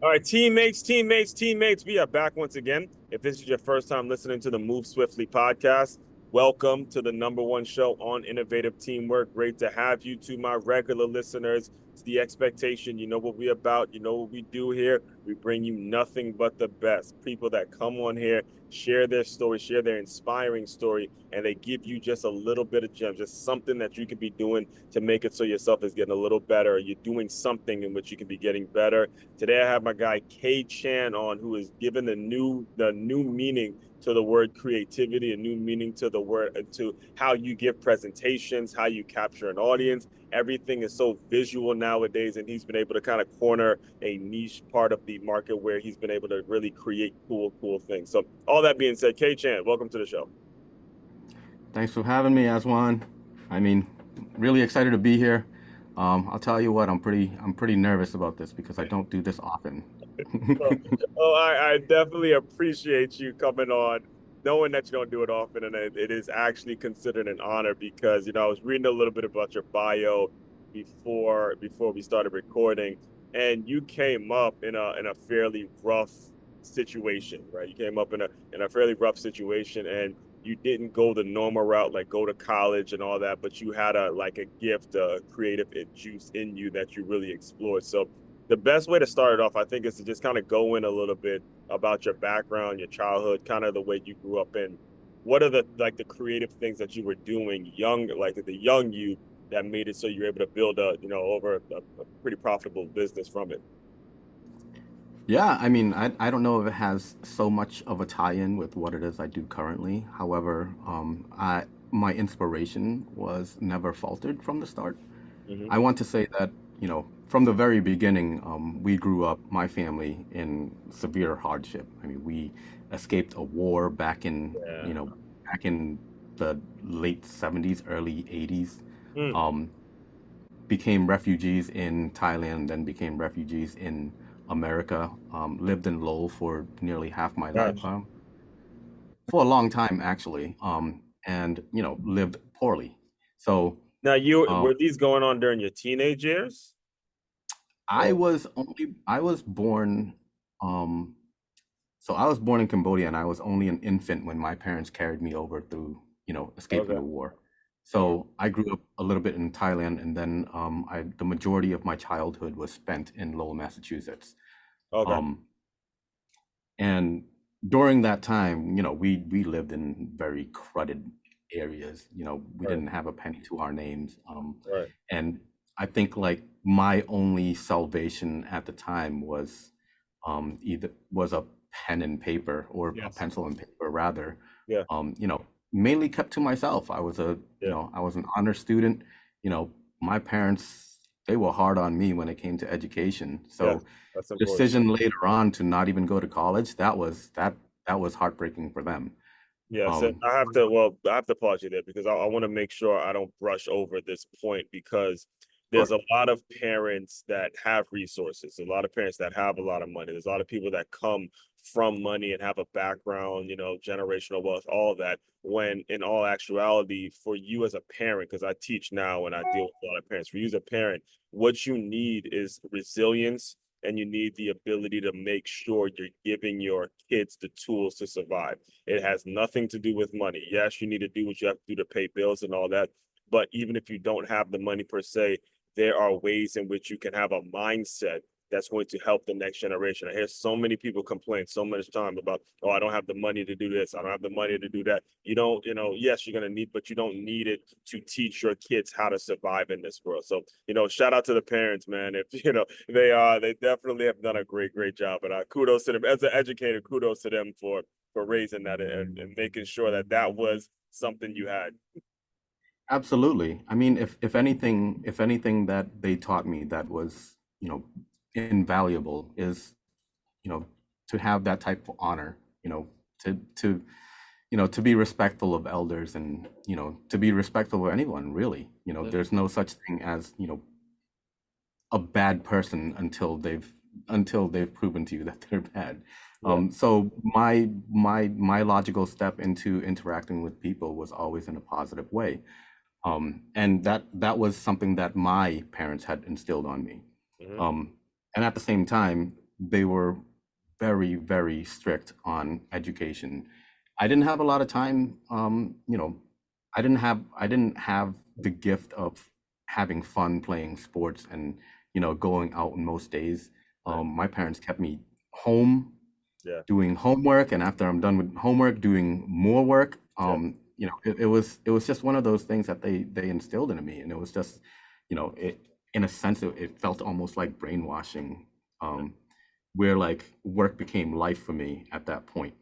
All right, teammates, we are back once again. If this is your first time listening to the Move Swiftly podcast, welcome to the number one show on innovative teamwork. Great to have you. To my regular listeners, it's the expectation. You know what we're about. You know what we do here. We bring you nothing but the best. People that come on here, share their story, share their inspiring story, and they give you just a little bit of gems, just something that you could be doing to make it so yourself is getting a little better. You're doing something in which you can be getting better. Today I have my guy K Chan on, who is given the new meaning to the word creativity, a new meaning to the word to how you give presentations, how you capture an audience. Everything is so visual nowadays, and he's been able to kind of corner a niche part of the market where he's been able to really create cool things. So all that being said, K Chan, welcome to the show. Thanks for having me, Aswan. I mean, really excited to be here. I'll tell you what, I'm pretty nervous about this because I don't do this often. Oh, I definitely appreciate you coming on, knowing that you don't do it often, and it is actually considered an honor because I was reading a little bit about your bio before we started recording, and you came up in a fairly rough situation, right? You came up in a fairly rough situation, and you didn't go the normal route, like go to college and all that, but you had a gift, a creative juice in you that you really explored. So the best way to start it off, I think, is to just kind of go in a little bit about your background, your childhood, kind of the way you grew up in. What are the creative things that you were doing young, like the young you, that made it so you're able to build over a pretty profitable business from it? Yeah, I mean, I don't know if it has so much of a tie-in with what it is I do currently. However, my inspiration was never faltered from the start. Hmm. I want to say that, from the very beginning, we grew up, my family, in severe hardship. I mean, we escaped a war Yeah. back in the late 70s, early 80s, Mm. um, became refugees in Thailand, then became refugees in America, lived in Lowell for nearly half my life, Gosh. for a long time, actually, and, lived poorly. So, Now, you um, were these going on during your teenage years? Or I was born, um, so I was born in Cambodia and I was only an infant when my parents carried me over through, escaping okay, the war. all right, So I grew up a little bit in Thailand and then the majority of my childhood was spent in Lowell, Massachusetts. okay, Um, and during that time, we lived in very crowded areas. We right, didn't have a penny to our names. right. And I think like my only salvation at the time was either was a pen and paper or a Yes. pencil and paper rather. Yeah. Um, you know, mainly kept to myself. Yeah. I was an honor student. My parents, they were hard on me when it came to education. Yes. So That's the important. decision later on to not even go to college, that was heartbreaking for them. Yes, and Um, I have to pause you there because I want to make sure I don't brush over this point because there's sure. a lot of parents that have resources, a lot of parents that have a lot of money. There's a lot of people that come from money and have a background, generational wealth, all that. When in all actuality, for you as a parent, because I teach now and I deal with a lot of parents, for you as a parent, what you need is resilience and you need the ability to make sure you're giving your kids the tools to survive. It has nothing to do with money. Yes, you need to do what you have to do to pay bills and all that. But even if you don't have the money per se, there are ways in which you can have a mindset that's going to help the next generation. I hear so many people complain so much time about, oh, I don't have the money to do this. I don't have the money to do that. You don't, yes, you're going to need, but you don't need it to teach your kids how to survive in this world. So, shout out to the parents, man. If, they definitely have done a great job. And kudos to them as an educator, kudos to them for raising that and making sure that that was something you had. Absolutely. I mean, if anything that they taught me that was, invaluable is, you know, to have that type of honor, to to be respectful of elders and, to be respectful of anyone, really. There's no such thing as, a bad person until they've proven to you that they're bad. Yeah. So my logical step into interacting with people was always in a positive way. And that was something that my parents had instilled on me. Hmm. And at the same time, they were very, very strict on education. I didn't have a lot of time. I didn't have the gift of having fun playing sports and going out in most days. Right. My parents kept me home Yeah. doing homework, and after I'm done with homework, doing more work. Yeah. It was just one of those things that they instilled into me, and it was just, it in a sense it felt almost like brainwashing, um, where like work became life for me at that point.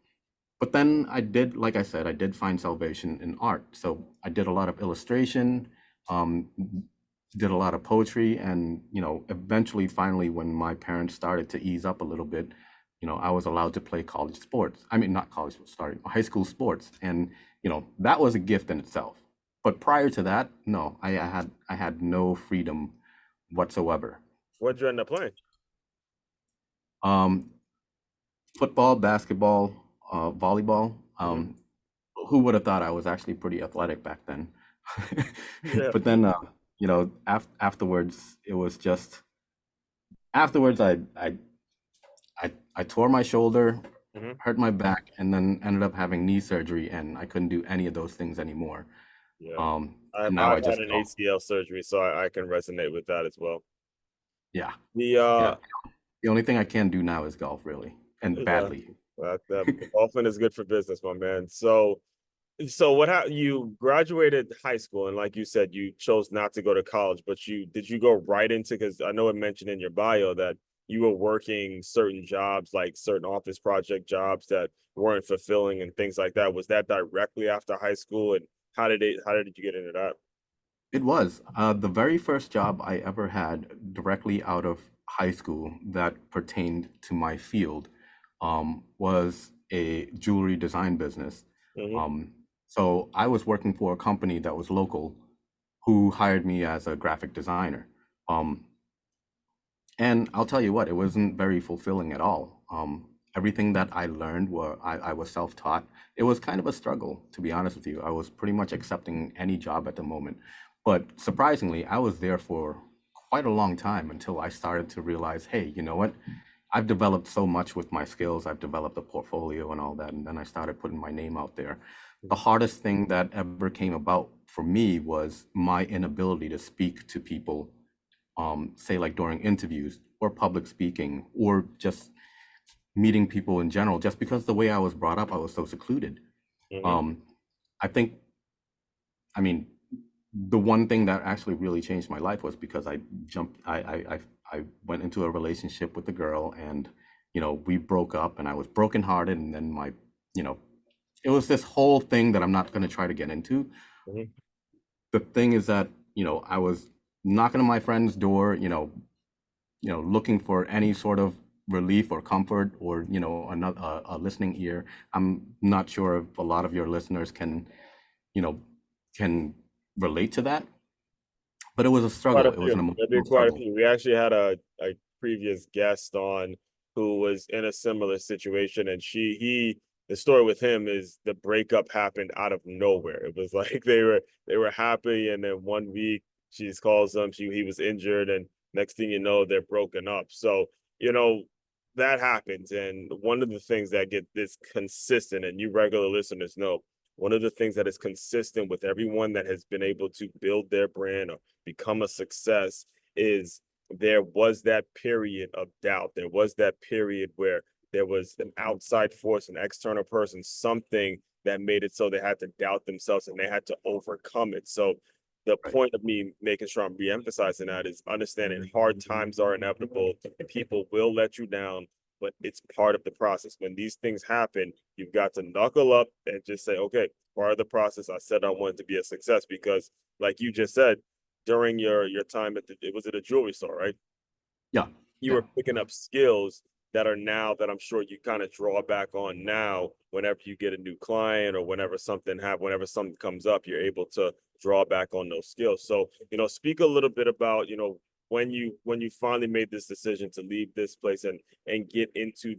But then I did, like I said, I did find salvation in art. So I did a lot of illustration, um, did a lot of poetry, and eventually, finally, when my parents started to ease up a little bit, I was allowed to play college sports. I mean, not college sports, sorry, high school sports, and that was a gift in itself. But prior to that, no, I had no freedom whatsoever. What'd you end up playing? Um, Football, basketball, volleyball. Hmm. Who would have thought I was actually pretty athletic back then? Yeah. But then, afterwards, it was just afterwards. I tore my shoulder, Hmm. hurt my back, and then ended up having knee surgery, and I couldn't do any of those things anymore. Yeah. And now I've I had just an golf. ACL surgery, so I can resonate with that as well. Yeah, The yeah. The only thing I can do now is golf, really, and yeah, badly. that golfing is good for business, my man. So what you graduated high school, and like you said, you chose not to go to college, but you go right into, because I know it mentioned in your bio that you were working certain jobs, like certain office project jobs that weren't fulfilling and things like that. Was that directly after high school, and how did you get into that? It was the very first job I ever had directly out of high school that pertained to my field, was a jewelry design business. Hmm. Um, so I was working for a company that was local who hired me as a graphic designer. Um, and I'll tell you what, it wasn't very fulfilling at all. Everything that I learned I was self-taught. It was kind of a struggle, to be honest with you. I was pretty much accepting any job at the moment. But surprisingly, I was there for quite a long time until I started to realize, hey, you know what? I've developed so much with my skills. I've developed a portfolio and all that. And then I started putting my name out there. The hardest thing that ever came about for me was my inability to speak to people, say like during interviews or public speaking or just meeting people in general, just because the way I was brought up, I was so secluded. Hmm. Um, I think, I mean, the one thing that actually really changed my life was because I went into a relationship with a girl, and we broke up, and I was brokenhearted, and then you know it was this whole thing that I'm not going to try to get into. Hmm. The thing is that I was knocking on my friend's door, looking for any sort of relief or comfort, or another a listening ear. I'm not sure if a lot of your listeners you know can relate to that, but it was a Quite struggle. a It was few. an There'd be emotional quite a struggle. few. We actually had a previous guest on who was in a similar situation, and the story with him is the breakup happened out of nowhere. It was like they were happy, and then one week she just calls him, he was injured, and next thing you know, they're broken up. So, you know, that happens. And one of the things that get this consistent, and you regular listeners know, one of the things that is consistent with everyone that has been able to build their brand or become a success is there was that period of doubt. There was that period where there was an outside force, an external person, something that made it so they had to doubt themselves and they had to overcome it. So the Right. point of me making sure I'm re-emphasizing that is understanding hard times are inevitable. People will let you down, but it's part of the process. When these things happen, you've got to knuckle up and just say, okay, part of the process. I said I wanted to be a success because, like you just said, during your time at it was at a jewelry store, right? Yeah. You Yeah. were picking up skills that are now that I'm sure you kind of draw back on now whenever you get a new client or whenever something comes up, you're able to draw back on those skills. So, speak a little bit about, when you finally made this decision to leave this place and get into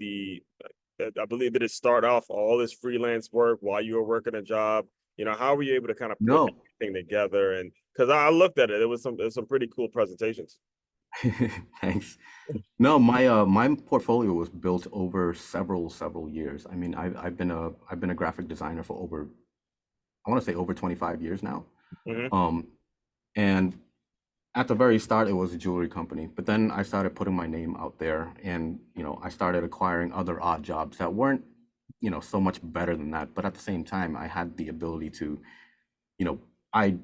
I believe that it start off all this freelance work while you were working a job. How were you able to kind of put No. everything together? And because I looked at it, there was some pretty cool presentations. Thanks. No, my portfolio was built over several years. I mean, I've been a graphic designer for over, I want to say over 25 years now. Hmm. Um, and at the very start, it was a jewelry company, but then I started putting my name out there, and I started acquiring other odd jobs that weren't, so much better than that. But at the same time, I had the ability to, you know,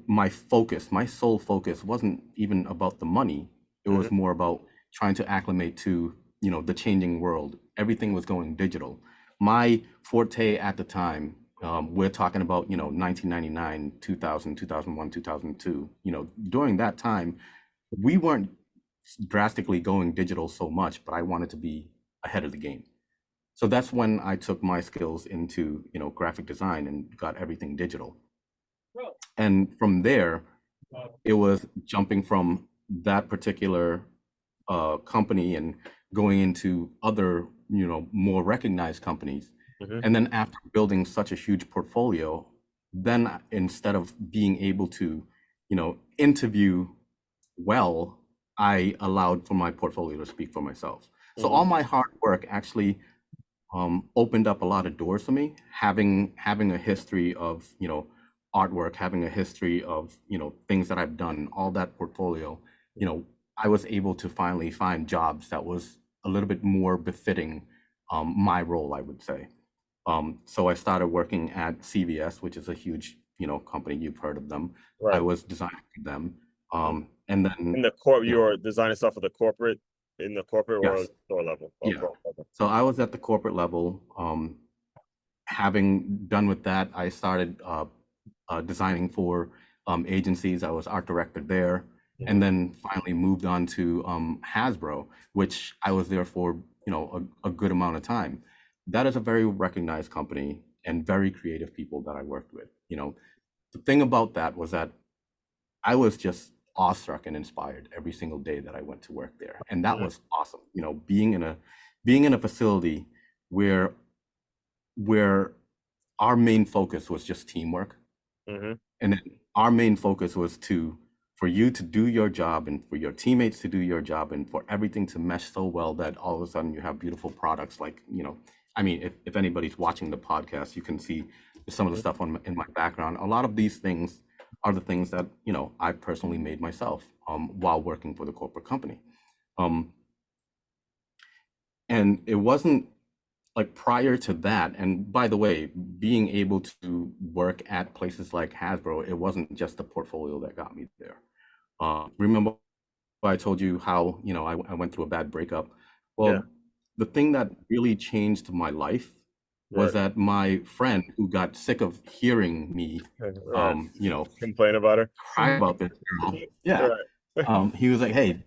my sole focus wasn't even about the money. It Hmm. was more about trying to acclimate to, the changing world. Everything was going digital. My forte at the time, we're talking about, 1999, 2000, 2001, 2002. During that time, we weren't drastically going digital so much, but I wanted to be ahead of the game. So that's when I took my skills into, graphic design and got everything digital. And from there, it was jumping from that particular company and going into other, more recognized companies. Hmm. And then after building such a huge portfolio, then instead of being able to, interview well, I allowed for my portfolio to speak for myself. So Hmm. all my hard work actually opened up a lot of doors for me. Having a history of artwork, having a history of things that I've done, all that portfolio, I was able to finally find jobs that was a little bit more befitting my role, I would say. So I started working at CVS, which is a huge company. You've heard of them. I Right. was designing for them, Mhm. and In then the corp, you're designing stuff for the corporate, in the corporate or yes, store level. Oh, yeah. corporate. So I was at the corporate level. Having done with that, I started designing for agencies. I was art director there, Hmm. and then finally moved on to Hasbro, which I was there for a good amount of time. That is a very recognized company and very creative people that I worked with. The thing about that was that I was just awestruck and inspired every single day that I went to work there, and that Hmm. was awesome. Being in a facility where where our main focus was just teamwork, Hmm. and then our main focus was for you to do your job and for your teammates to do your job and for everything to mesh so well that all of a sudden you have beautiful products like, I mean, if anybody's watching the podcast, you can see some of the stuff in my background. A lot of these things are the things that I personally made myself while working for the corporate company. um, and it wasn't like prior to that, and by the way, being able to work at places like Hasbro, it wasn't just the portfolio that got me there. Remember I told you how I went through a bad breakup? Yeah. Well, the thing that really changed my life was Right. that my friend who got sick of hearing me, Right. you know, Complain about her. cry about this girl. Yeah. Right. He was like, hey,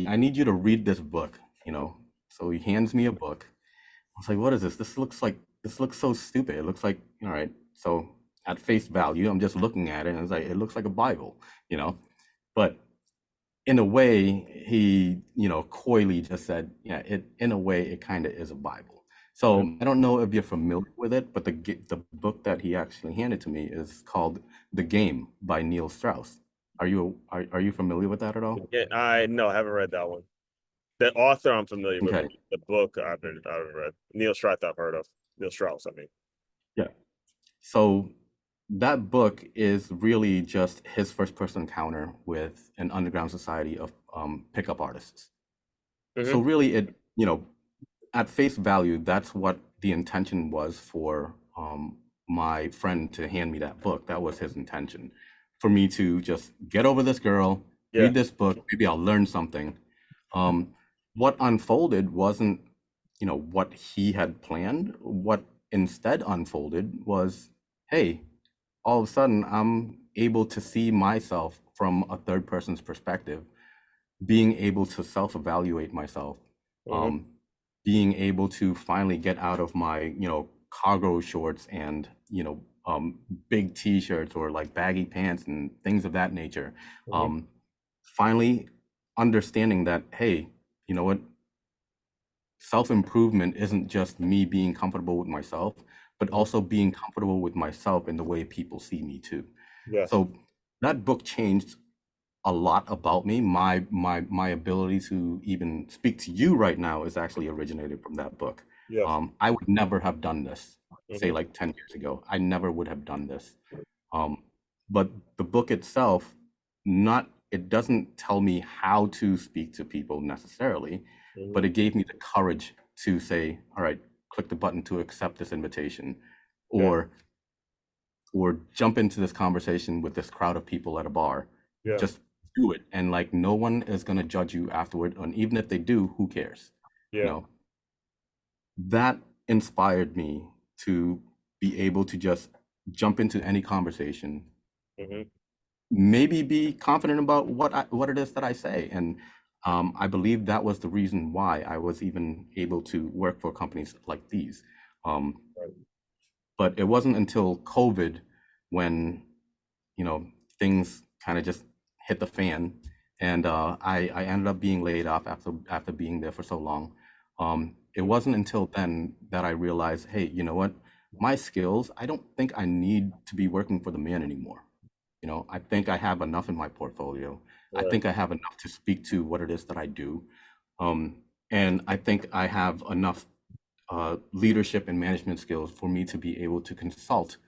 I need you to read this book, So he hands me a book. I was like, what is this? This looks so stupid. It looks like, all right. So at face value, I'm just looking at it and it's like, it looks like a Bible, you know. But in a way, he, coyly just said, yeah, in a way, it kind of is a Bible. So Mhm. I don't know if you're familiar with it, but the book that he actually handed to me is called The Game by Neil Strauss. Are you familiar with that at all? Yeah, I no, I haven't read that one. The author I'm familiar with, Okay. but the book I haven't read. Neil Strauss I've heard of. Neil Strauss, I mean. Yeah. So that book is really just his first person encounter with an underground society of pickup artists. Hmm. So really, at face value, that's what the intention was for my friend to hand me that book. That was his intention, for me to just get over this girl, Yeah. read this book, maybe I'll learn something. Um, what unfolded wasn't, what he had planned. What instead unfolded was, hey, all of a sudden I'm able to see myself from a third person's perspective, being able to self-evaluate myself, Hmm. um, being able to finally get out of my, cargo shorts and, big t-shirts or like baggy pants and things of that nature. Hmm. Um, Finally understanding that, hey, you know what, self-improvement isn't just me being comfortable with myself, but Hmm. also being comfortable with myself in the way people see me too. Yeah. So that book changed a lot about me. My ability to even speak to you right now is actually originated from that book. Yes. I would never have done this, say Hmm. like 10 years ago. I never would have done this. Um, but the book itself, not it doesn't tell me how to speak to people necessarily, Hmm. but it gave me the courage to say, all right, click the button to accept this invitation, Yeah. or jump into this conversation with this crowd of people at a bar. Yeah. Just do it. And like no one is gonna judge you afterward. And even if they do, who cares? You Yeah. know, that inspired me to be able to just jump into any conversation, Hmm. maybe be confident about what it is that I say. And I believe that was the reason why I was even able to work for companies like these. Um, Right. but it wasn't until COVID when, you know, things kind of just hit the fan, and I ended up being laid off after being there for so long. It wasn't until then that I realized, hey, you know what? My skills, I don't think I need to be working for the man anymore. You know, I think I have enough in my portfolio. I Right. think I have enough to speak to what it is that I do. Um, and I think I have enough leadership and management skills for me to be able to consult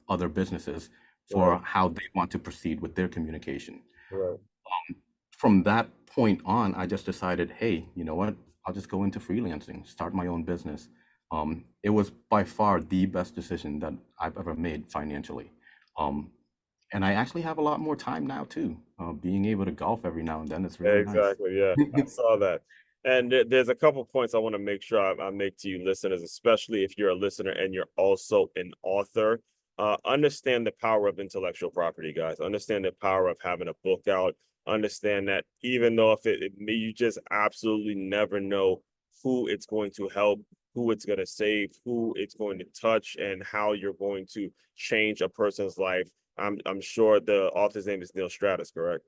other businesses Right. for how they want to proceed with their communication. Right. From that point on, I just decided, hey, you know what? I'll just go into freelancing, start my own business. It was by far the best decision that I've ever made financially. Um, and I actually have a lot more time now too. Being able to golf every now and then is really nice. Exactly. Yeah, I saw that. And there's a couple points I want to make sure I make to you listeners, especially if you're a listener and you're also an author. Understand the power of intellectual property, guys. Understand the power of having a book out. Understand that even though if you just absolutely never know who it's going to help, who it's going to save, who it's going to touch, and how you're going to change a person's life. I'm sure the author's name is Neil Stratus, correct?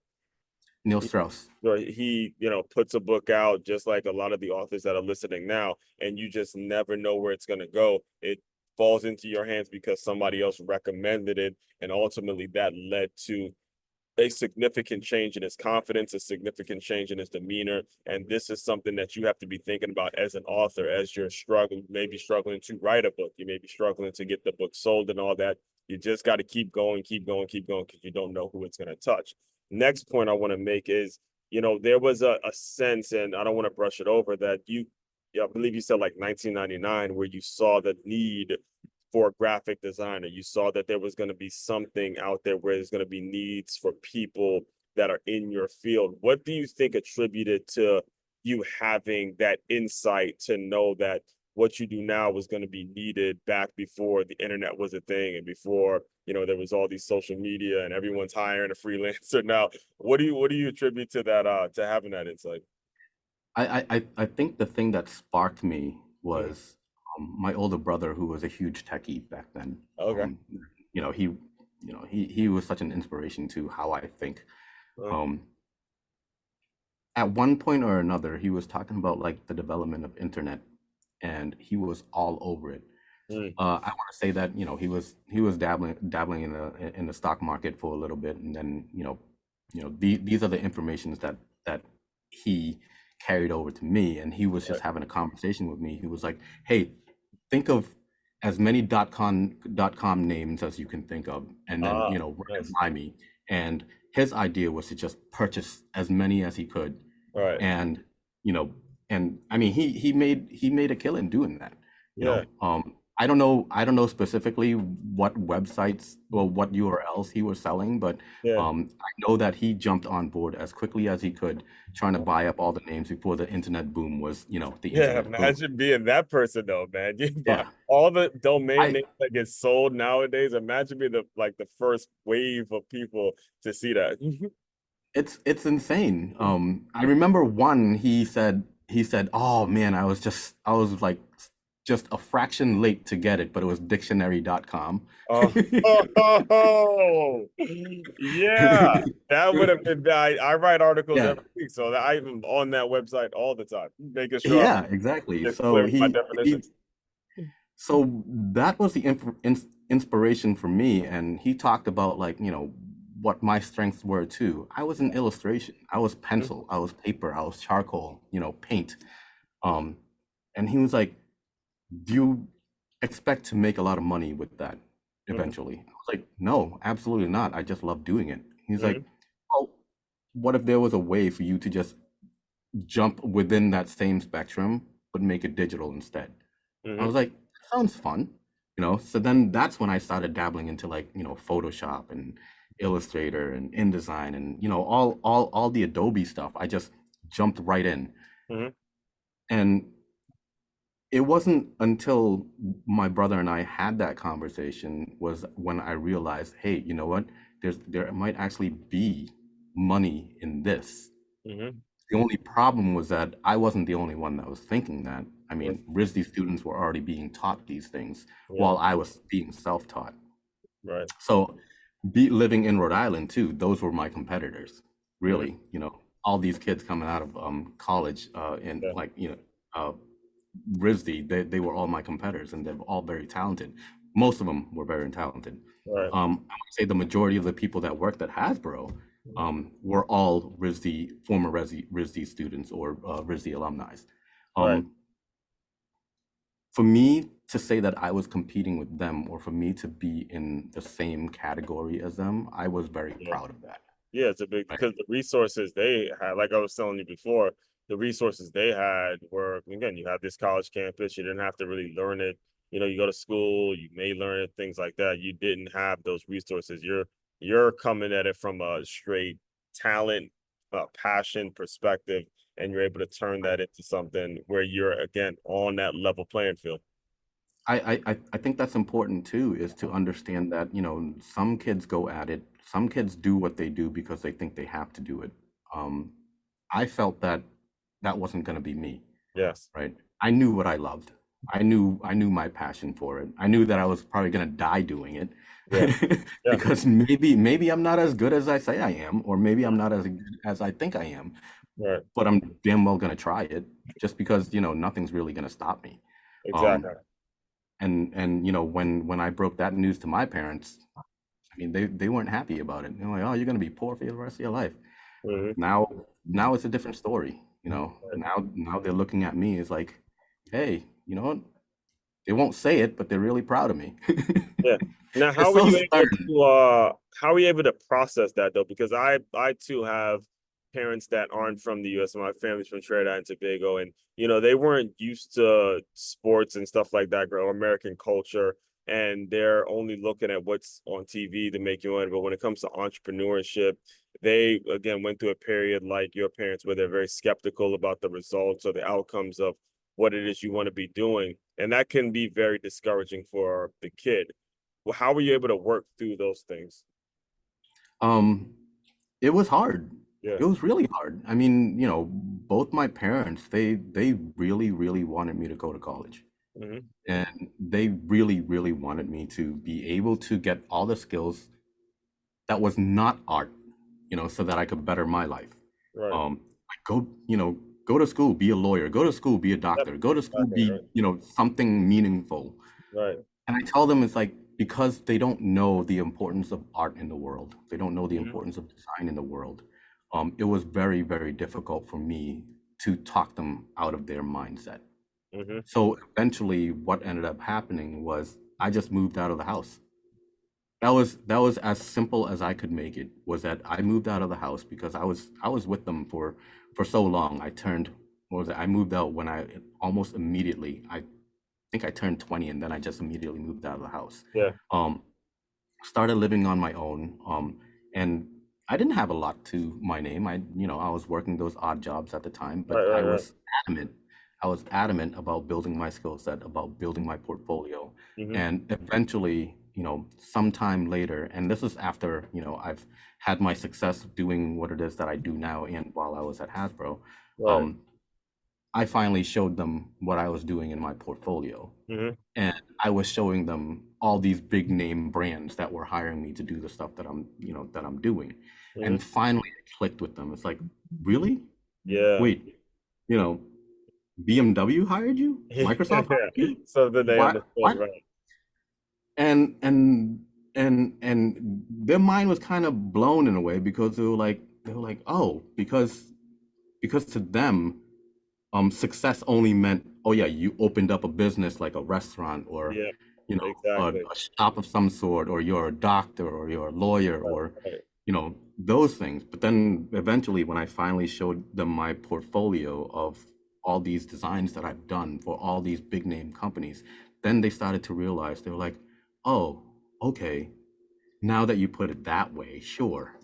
Neil Strauss. So he, puts a book out just like a lot of the authors that are listening now, and you just never know where it's going to go. It falls into your hands because somebody else recommended it, and ultimately that led to a significant change in his confidence, a significant change in his demeanor. And this is something that you have to be thinking about as an author, as you're struggling, maybe struggling to write a book. You may be struggling to get the book sold and all that. You just got to keep going, keep going, keep going, because you don't know who it's going to touch. Next point I want to make is, there was a sense, and I don't want to brush it over, that yeah, I believe you said like 1999, where you saw the need for a graphic designer. You saw that there was going to be something out there where there's going to be needs for people that are in your field. What do you think attributed to you having that insight to know that what you do now was going to be needed back before the internet was a thing and before, there was all these social media and everyone's hiring a freelancer now? What do you attribute to that, to having that insight? I think the thing that sparked me Mhm. was my older brother, who was a huge techie back then. Okay. You know, he was such an inspiration to how I think. Uh, Um, at one point or another, he was talking about like the development of internet, and he was all over it. mm, I want to say that he was dabbling in the stock market for a little bit, and then these are the informations that he carried over to me, and he was just right. having a conversation with me. He was like, "Hey, think of as many dot com names as you can think of, and then Ah, run it nice. by me." And his idea was to just purchase as many as he could, All right. and you know and I mean he made a killing doing that. Yeah. I don't know specifically what websites or what URLs he was selling, but Yeah. I know that he jumped on board as quickly as he could, trying to buy up all the names before the internet boom was, the Yeah, internet boom. imagine being that person though, man. You buy Yeah. all the domain I names that get sold nowadays. Imagine being the first wave of people to see that. It's insane. I remember one he said, "Oh man, I was like just a fraction late to get it, but it was dictionary.com." Oh, yeah, that would have been bad. I write articles Yeah. every week, so I'm on that website all the time, making sure I Yeah, exactly. get clear So with my he definitions. so that was the inspiration for me, and he talked about like, what my strengths were too. I was in illustration. I was Mhm. pencil. I was paper. I was charcoal. Paint. Um, and he was like, "Do you expect to make a lot of money with that Mhm. eventually?" I was like, "No, absolutely not. I just love doing it." He's like, Mhm. "Oh, what if there was a way for you to just jump within that same spectrum, but make it digital instead?" I Mhm. was like, sounds fun, So then that's when I started dabbling into like, Photoshop and Illustrator and InDesign and all the Adobe stuff. I just jumped right in. Mhm. And it wasn't until my brother and I had that conversation was when I realized, hey, you know what? There might actually be money in this. Mhm. The only problem was that I wasn't the only one that was thinking that. I Right. mean, RISD students were already being taught these things Yeah. while I was being self-taught. Right. So, living in Rhode Island too, those were my competitors. Mhm. Really, all these kids coming out of college in Yeah. like RISD, they were all my competitors, and they're all very talented. Most of them were very talented. Right. I would say the majority of the people that worked at Hasbro Mhm. were all former RISD students or RISD alumni. Right. Um, for me to say that I was competing with them or for me to be in the same category as them, I was very Yeah. proud of that. Yeah, it's a big Right? because the resources they had, like I was telling you before, the resources they had were again, you have this college campus, you didn't have to really learn it. You go to school, you may learn it, things like that. You didn't have those resources. You're coming at it from a straight talent, passion perspective, and you're able to turn that into something where you're again on that level playing field. I think that's important too, is to understand that, some kids go at it, some kids do what they do because they think they have to do it. Um, I felt that that wasn't going to be me, Yes. right? I knew what I loved. I knew my passion for it. I knew that I was probably going to die doing Yeah. it Yeah. because maybe I'm not as good as I say I am, or maybe I'm not as good as I think I am, Right. but I'm damn well going to try it just because, nothing's really going to stop me. Um, Exactly. and when I broke that news to my parents, I mean they weren't happy about it. They're like, "Oh, you're gonna be poor for the rest of your life." Hmm. Now it's a different story. Now they're looking at me as like, "Hey, you know what? They won't say it, but they're really proud of me." Yeah. Now, It's how were so you able stern. to how are you able to process that though? Because I too have parents that aren't from the US. My family's from Trinidad and Tobago, and they weren't used to sports and stuff like that, or American culture, and they're only looking at what's on TV to make you money. But when it comes to entrepreneurship, they again went through a period like your parents where they're very skeptical about the results or the outcomes of what it is you want to be doing. And that can be very discouraging for the kid. Well, how were you able to work through those things? Um, it was hard. Yeah. It was really hard. I mean, both my parents, they really, really wanted me to go to college. Hmm. And they really, really wanted me to be able to get all the skills that was not art, so that I could better my life. Right. Like go to school, be a lawyer, go to school, be a Yep. doctor, go to school, Exactly. be, Right. something meaningful. Right. And I tell them it's like because they don't know the importance of art in the world, they don't know the Hmm. importance of design in the world. It was very, very difficult for me to talk them out of their mindset. Hmm. So eventually, what ended up happening was I just moved out of the house. That was as simple as I could make it. Was that I moved out of the house because I was with them for so long. What was it? I moved out when I almost immediately. I think I turned 20, and then I just immediately moved out of the house. Yeah. Um, Started living on my own. And I didn't have a lot to my name. I was working those odd jobs at the time, but Right. Right. Right. adamant. I was adamant about building my skill set, about building my portfolio. Hmm. And eventually, sometime later, and this is after, I've had my success doing what it is that I do now and while I was at Hasbro, Right. um, I finally showed them what I was doing in my portfolio. Hmm. And I was showing them all these big name brands that were hiring me to do the stuff that I'm doing. Hmm. And finally it clicked with them. It's like, really? Yeah. Wait, you know, BMW hired you? Yeah. Microsoft hired you? So then they What? understood. What? Right. And and their mind was kind of blown in a way because they were like, oh, because to them, success only meant, oh yeah, you opened up a business like a restaurant or, Yeah, you know, exactly. a shop of some sort, or you're a doctor or you're a lawyer Right, or, right, you know, those things. But then eventually, when I finally showed them my portfolio of all these designs that I've done for all these big name companies, then they started to realize, they were like, oh, okay, now that you put it that way, sure.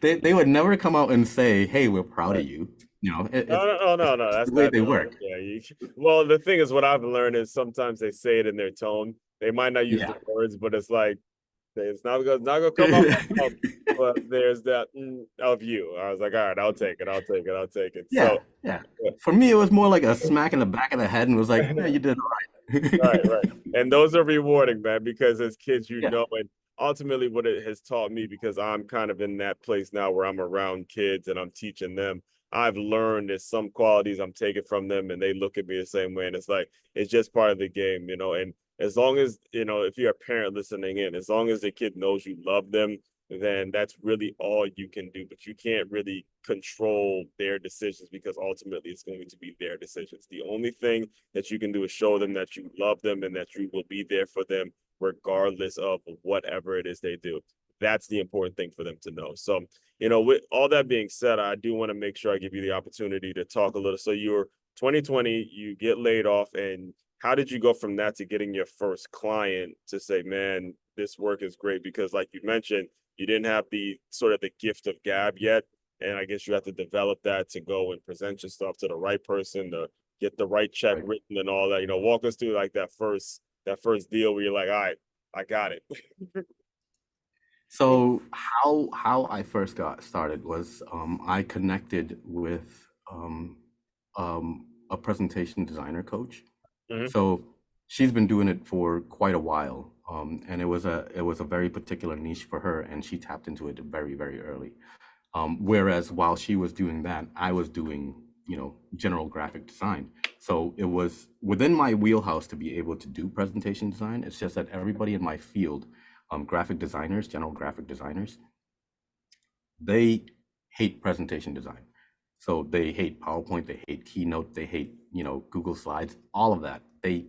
They would never come out and say, hey, we're proud of right. you. You know, No, no, no, it's no, no. the That's way that. they No, work. yeah. Well, the thing is, what I've learned is sometimes they say it in their tone. They might not use Yeah. the words, but it's like not gonna come out my mouth. But there's that of you. I was like, all right, I'll take it. I'll take it. I'll take it. Yeah, So, yeah. yeah. For me, it was more like a smack in the back of the head and was like, yeah, you did all Right, right. right. And those are rewarding, man, because as kids, Yeah, and ultimately what it has taught me, because I'm kind of in that place now where I'm around kids and I'm teaching them, I've learned there's some qualities I'm taking from them and they look at me the same way. And it's like, it's just part of the game, and as long as, if you're a parent listening in, as long as the kid knows you love them, then that's really all you can do. But you can't really control their decisions because ultimately it's going to be their decisions. The only thing that you can do is show them that you love them and that you will be there for them regardless of whatever it is they do. That's the important thing for them to know. So, with all that being said, I do want to make sure I give you the opportunity to talk a little. So you're 2020, you get laid off, and how did you go from that to getting your first client to say, man, this work is great? Because like you mentioned, you didn't have the sort of the gift of gab yet. And I guess you have to develop that to go and present your stuff to the right person, to get the right check right. written and all that. Walk us through like that first deal where you're like, all right, I got it. So how I first got started was I connected with a presentation designer coach. Mhm. So she's been doing it for quite a while, and it was a very particular niche for her, and she tapped into it very very early. Whereas while she was doing that, I was doing, general graphic design. So it was within my wheelhouse to be able to do presentation design. It's just that everybody in my field, graphic designers, general graphic designers, they hate presentation design. So they hate PowerPoint, they hate Keynote, they hate, Google Slides, all of that. They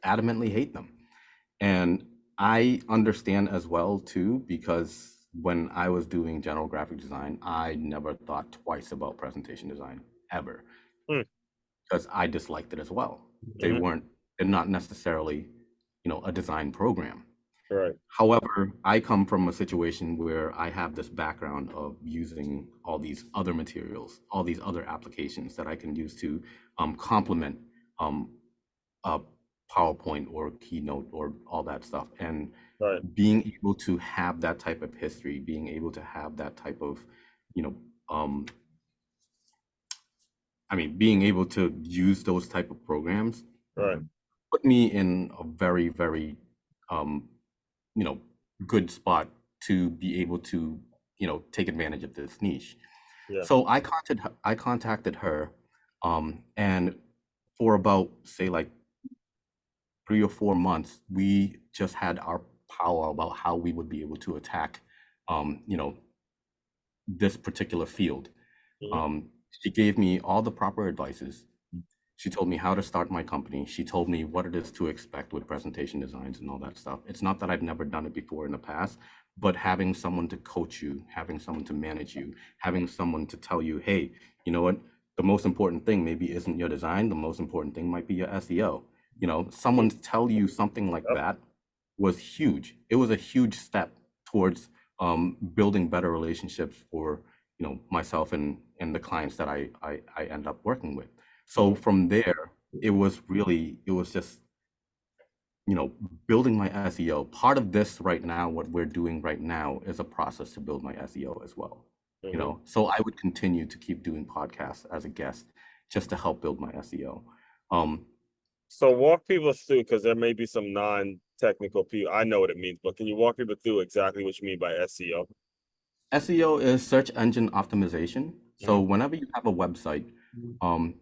adamantly hate them. And I understand as well too, because when I was doing general graphic design, I never thought twice about presentation design ever, Mm, because I disliked it as well. They mhm. weren't, they're not necessarily, a design program. Right, However, I come from a situation where I have this background of using all these other materials, all these other applications that I can use to complement um, a PowerPoint or Keynote or all that stuff. And right, being able to have that type of history, being able to have that type of, you know, um, being able to use those type of programs right. put me in a very, very, um, you know, good spot to be able to, take advantage of this niche. Yeah. So I contacted her, and for about say like 3 or 4 months, we just had our power about how we would be able to attack, um, you know, this particular field. Mhm. Um, she gave me all the proper advices. She told me how to start my company. She told me what it is to expect with presentation designs and all that stuff. It's not that I've never done it before in the past, but having someone to coach you, having someone to manage you, having someone to tell you, hey, you know what? The most important thing maybe isn't your design. The most important thing might be your SEO. Someone to tell you something like Yep. that was huge. It was a huge step towards building better relationships for myself and the clients that I end up working with. So Mhm. from there, it was just you know building my SEO. Part of this right now, what we're doing right now, is a process to build my SEO as well. Mhm. So I would continue to keep doing podcasts as a guest just to help build my SEO. Um, So walk people through, because there may be some non-technical people. I know what it means, but can you walk people through exactly what you mean by SEO? SEO is search engine optimization. So Mhm. whenever you have a website,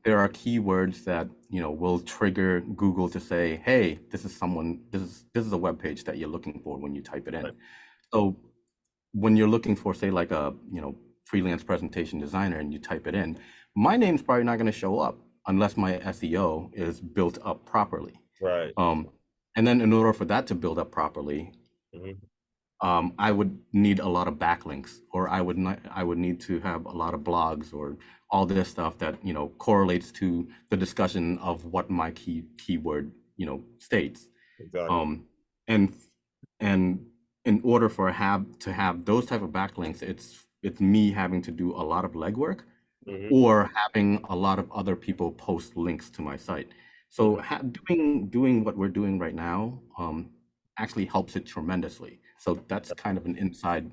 There are keywords that, you know, will trigger Google to say, hey, this is a web page that you're looking for when you type it in. Right. So when you're looking for, say, like a, you know, freelance presentation designer and you type it in, my name's probably not going to show up unless my SEO is built up properly. Right. And then in order for that to build up properly, Hmm. I would need a lot of backlinks, or I would need to have a lot of blogs or all this stuff that, you know, correlates to the discussion of what my keyword, you know, states. Exactly. Um, and and in order for to have those type of backlinks, it's me having to do a lot of legwork Hmm. or having a lot of other people post links to my site. So Hmm. doing what we're doing right now actually helps it tremendously. So that's kind of an inside,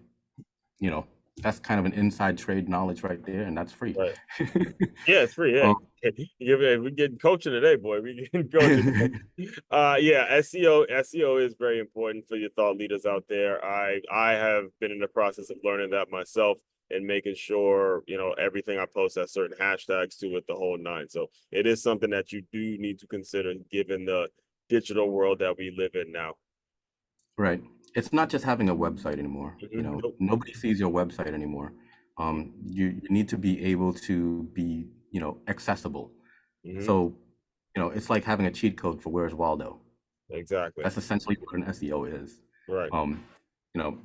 you know, that's kind of an inside trade knowledge right there, and that's free. Right. Yeah, it's free. Um, Yeah, we getting coaching today, boy. We getting coaching today. Yeah, SEO is very important for your thought leaders out there. I have been in the process of learning that myself and making sure, you know, everything I post has certain hashtags to it, the whole nine. So it is something that you do need to consider given the digital world that we live in now. right. It's not just having a website anymore. You know, Nope. nobody sees your website anymore. You need to be able to be, you know, accessible. Hmm. So, you know, it's like having a cheat code for Where's Waldo. Exactly. That's essentially what an SEO is. Right. Um, you know,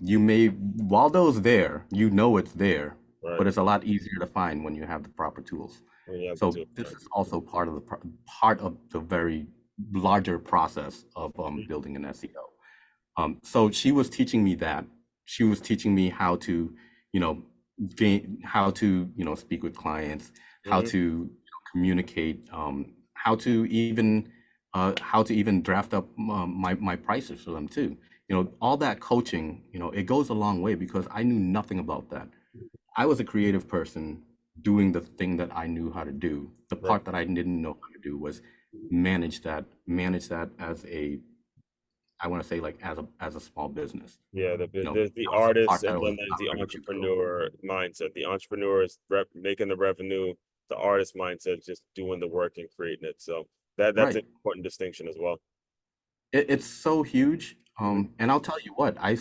Waldo's there, you know it's there, Right. but it's a lot easier to find when you have the proper tools. We have the So two. this Right. is also part of the very larger process of building an SEO. So she was teaching me that. She was teaching me how to, you know, how to, you know, speak with clients, how Hmm. to, you know, communicate, how to even draft up my prices for them too. You know, all that coaching, you know, it goes a long way because I knew nothing about that. I was a creative person doing the thing that I knew how to do. The Right. part that I didn't know how to do was manage that as a, I want to say, like as a small business. Yeah, You know, there's the that was the artist part that and I was then there's not the ready to go. entrepreneur mindset. The entrepreneur is making the revenue, the artist mindset is just doing the work and creating it. So that's Right. an important distinction as well. It's so huge. Hmm. And I'll tell you what, I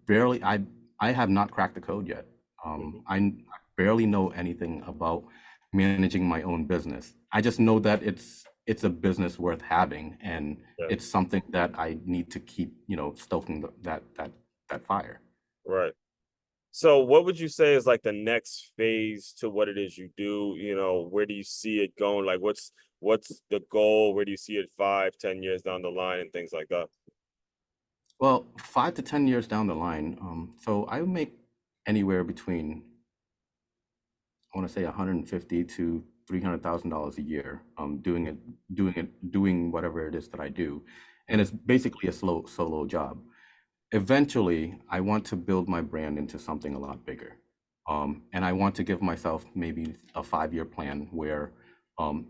barely, I have not cracked the code yet. Hmm. I barely know anything about managing my own business. I just know that it's a business worth having, and Yeah, it's something that I need to keep, you know, stoking that fire. right. So what would you say is like the next phase to what it is you do? You know, where do you see it going? Like what's the goal? Where do you see it 5, 10 years down the line and things like that? Well, 5 to 10 years down the line, so I make anywhere between, I want to say, 150 to $300,000 a year, doing whatever it is that I do, and it's basically a slow solo job. Eventually, I want to build my brand into something a lot bigger, and I want to give myself maybe a 5 year plan where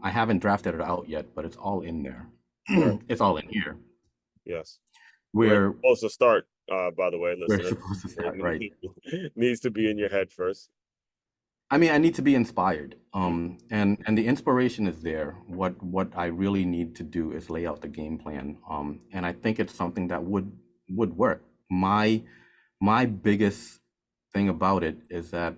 I haven't drafted it out yet, but it's all in there. Right. It's all in here, Yes. Where it's where supposed to start, by the way, we're listener. supposed to It start, right? needs to be in your head first. I mean, I need to be inspired. Mhm. And the inspiration is there. What I really need to do is lay out the game plan. And I think it's something that would work. My biggest thing about it is that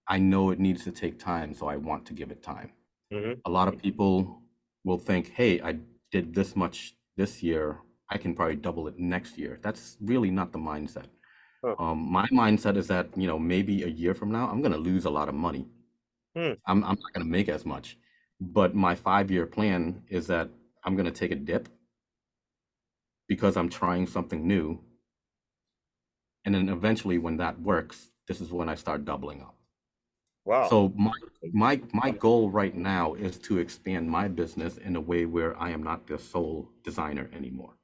I know it needs to take time, so I want to give it time. Mhm. A lot of people will think, "Hey, I did this much this year. I can probably double it next year." That's really not the mindset. Huh. My mindset is that, you know, maybe a year from now, I'm going to lose a lot of money. Hmm. I'm not going to make as much. But my 5 year plan is that I'm going to take a dip because I'm trying something new. And then eventually, when that works, this is when I start doubling up. Wow. So my goal right now is to expand my business in a way where I am not the sole designer anymore.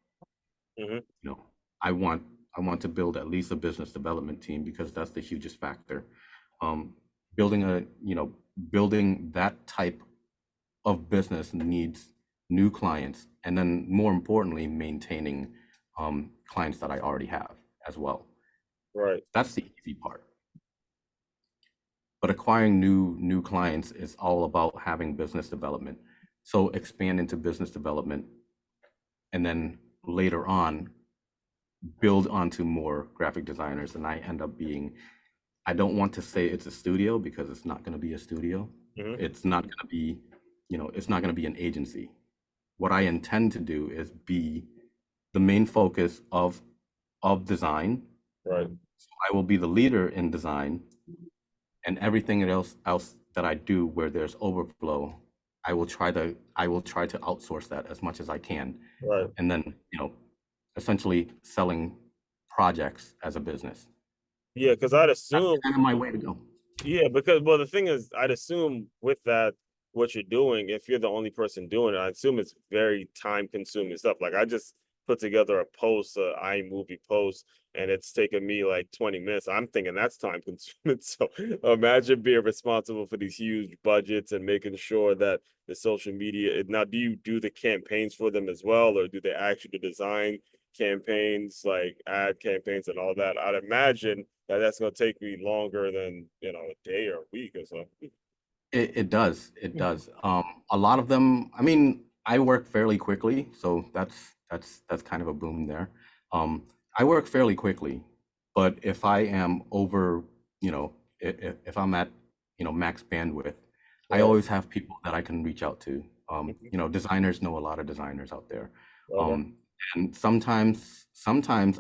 Mhm. You know, I want I want to build at least a business development team because that's the hugest factor. Um, building a you know building that type of business needs new clients, and then more importantly, maintaining clients that I already have as well. Right. That's the easy part. but acquiring new clients is all about having business development. So expand into business development, and then later on build onto more graphic designers. And I end up being, I don't want to say it's a studio because it's not going to be a studio. Mhm. It's not going to be, it's not going to be an agency. What I intend to do is be the main focus of design. Right. I will be the leader in design, and everything else that I do where there's overflow, I will try to outsource that as much as I can, Right. and then essentially selling projects as a business. Yeah, because I'd That's assume. kind of my way to go. Yeah, because well, the thing is, I'd assume with that, what you're doing, if you're the only person doing it, I assume it's very time consuming stuff. Like I just put together a post, a iMovie post, and it's taken me like 20 minutes. I'm thinking that's time consuming. So imagine being responsible for these huge budgets and making sure that the social media. Now, do you do the campaigns for them as well, or do they actually design campaigns, like ad campaigns and all that? I'd imagine that's going to take me longer than a day or a week or so. It does. It does. A lot of them, I mean, I work fairly quickly, so that's kind of a boom there. Um, I work fairly quickly, but if I am over, if I'm at, max bandwidth, I Right. always have people that I can reach out to. Designers know a lot of designers out there. Okay. Um, and sometimes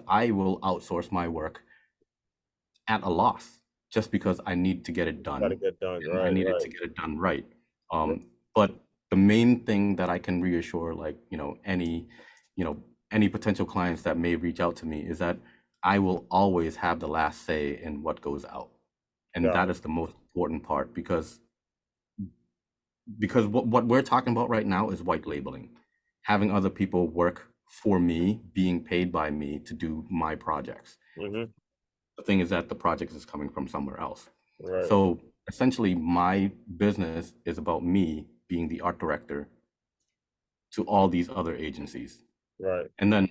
I will outsource my work at a loss just because I need to get it Got to done get done. and I Right. needed Right. to get it done right. Yeah. But the main thing that I can reassure, like, you know, any potential clients that may reach out to me is that I will always have the last say in what goes out. And Got that it. is the most important part because what we're talking about right now is white labeling, having other people work for me, being paid by me to do my projects. Hmm. The thing is that the project is coming from somewhere else. Right. So essentially, my business is about me being the art director to all these other agencies. Right. And then,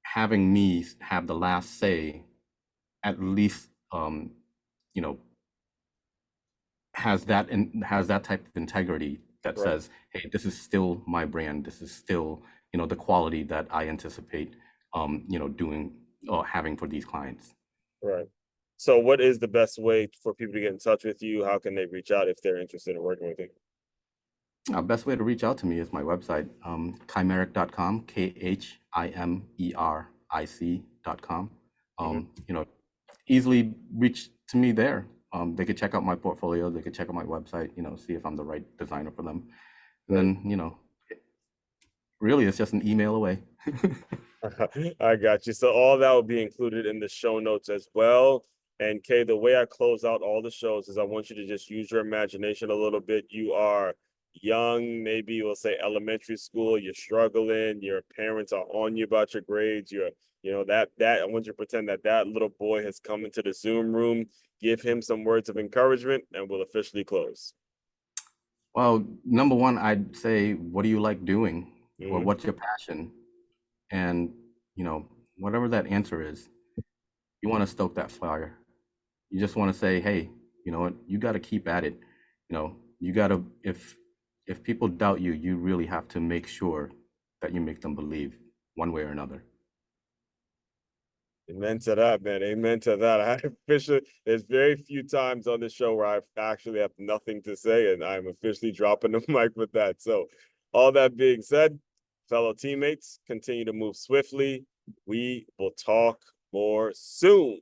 having me have the last say, at least, you know, has that type of integrity that Right. says, hey, this is still my brand. This is still, the quality that I anticipate, doing or having for these clients. Right. So, what is the best way for people to get in touch with you? How can they reach out if they're interested in working with you? Best way to reach out to me is my website, chimeric.com, KHIMERIC.com. Hmm. Easily reach to me there. They could check out my portfolio, they could check out my website, see if I'm the right designer for them. And Great. then, really it's just an email away. I got you. So all that will be included in the show notes as well. And Kay, the way I close out all the shows is I want you to just use your imagination a little bit. You are young, maybe we'll say elementary school, you're struggling, your parents are on you about your grades, that I want you to pretend that little boy has come into the Zoom room, give him some words of encouragement, and we'll officially close. Well, number one, I'd say, what do you like doing? Or Hmm. what's your passion? And, whatever that answer is, you want to stoke that fire. You just want to say, hey, you know what, you got to keep at it. You got to, if people doubt you, you really have to make sure that you make them believe one way or another. Amen to that, man. Amen to that. I officially, there's very few times on this show where I actually have nothing to say, and I'm officially dropping the mic with that. So, all that being said, fellow teammates, continue to move swiftly. We will talk more soon.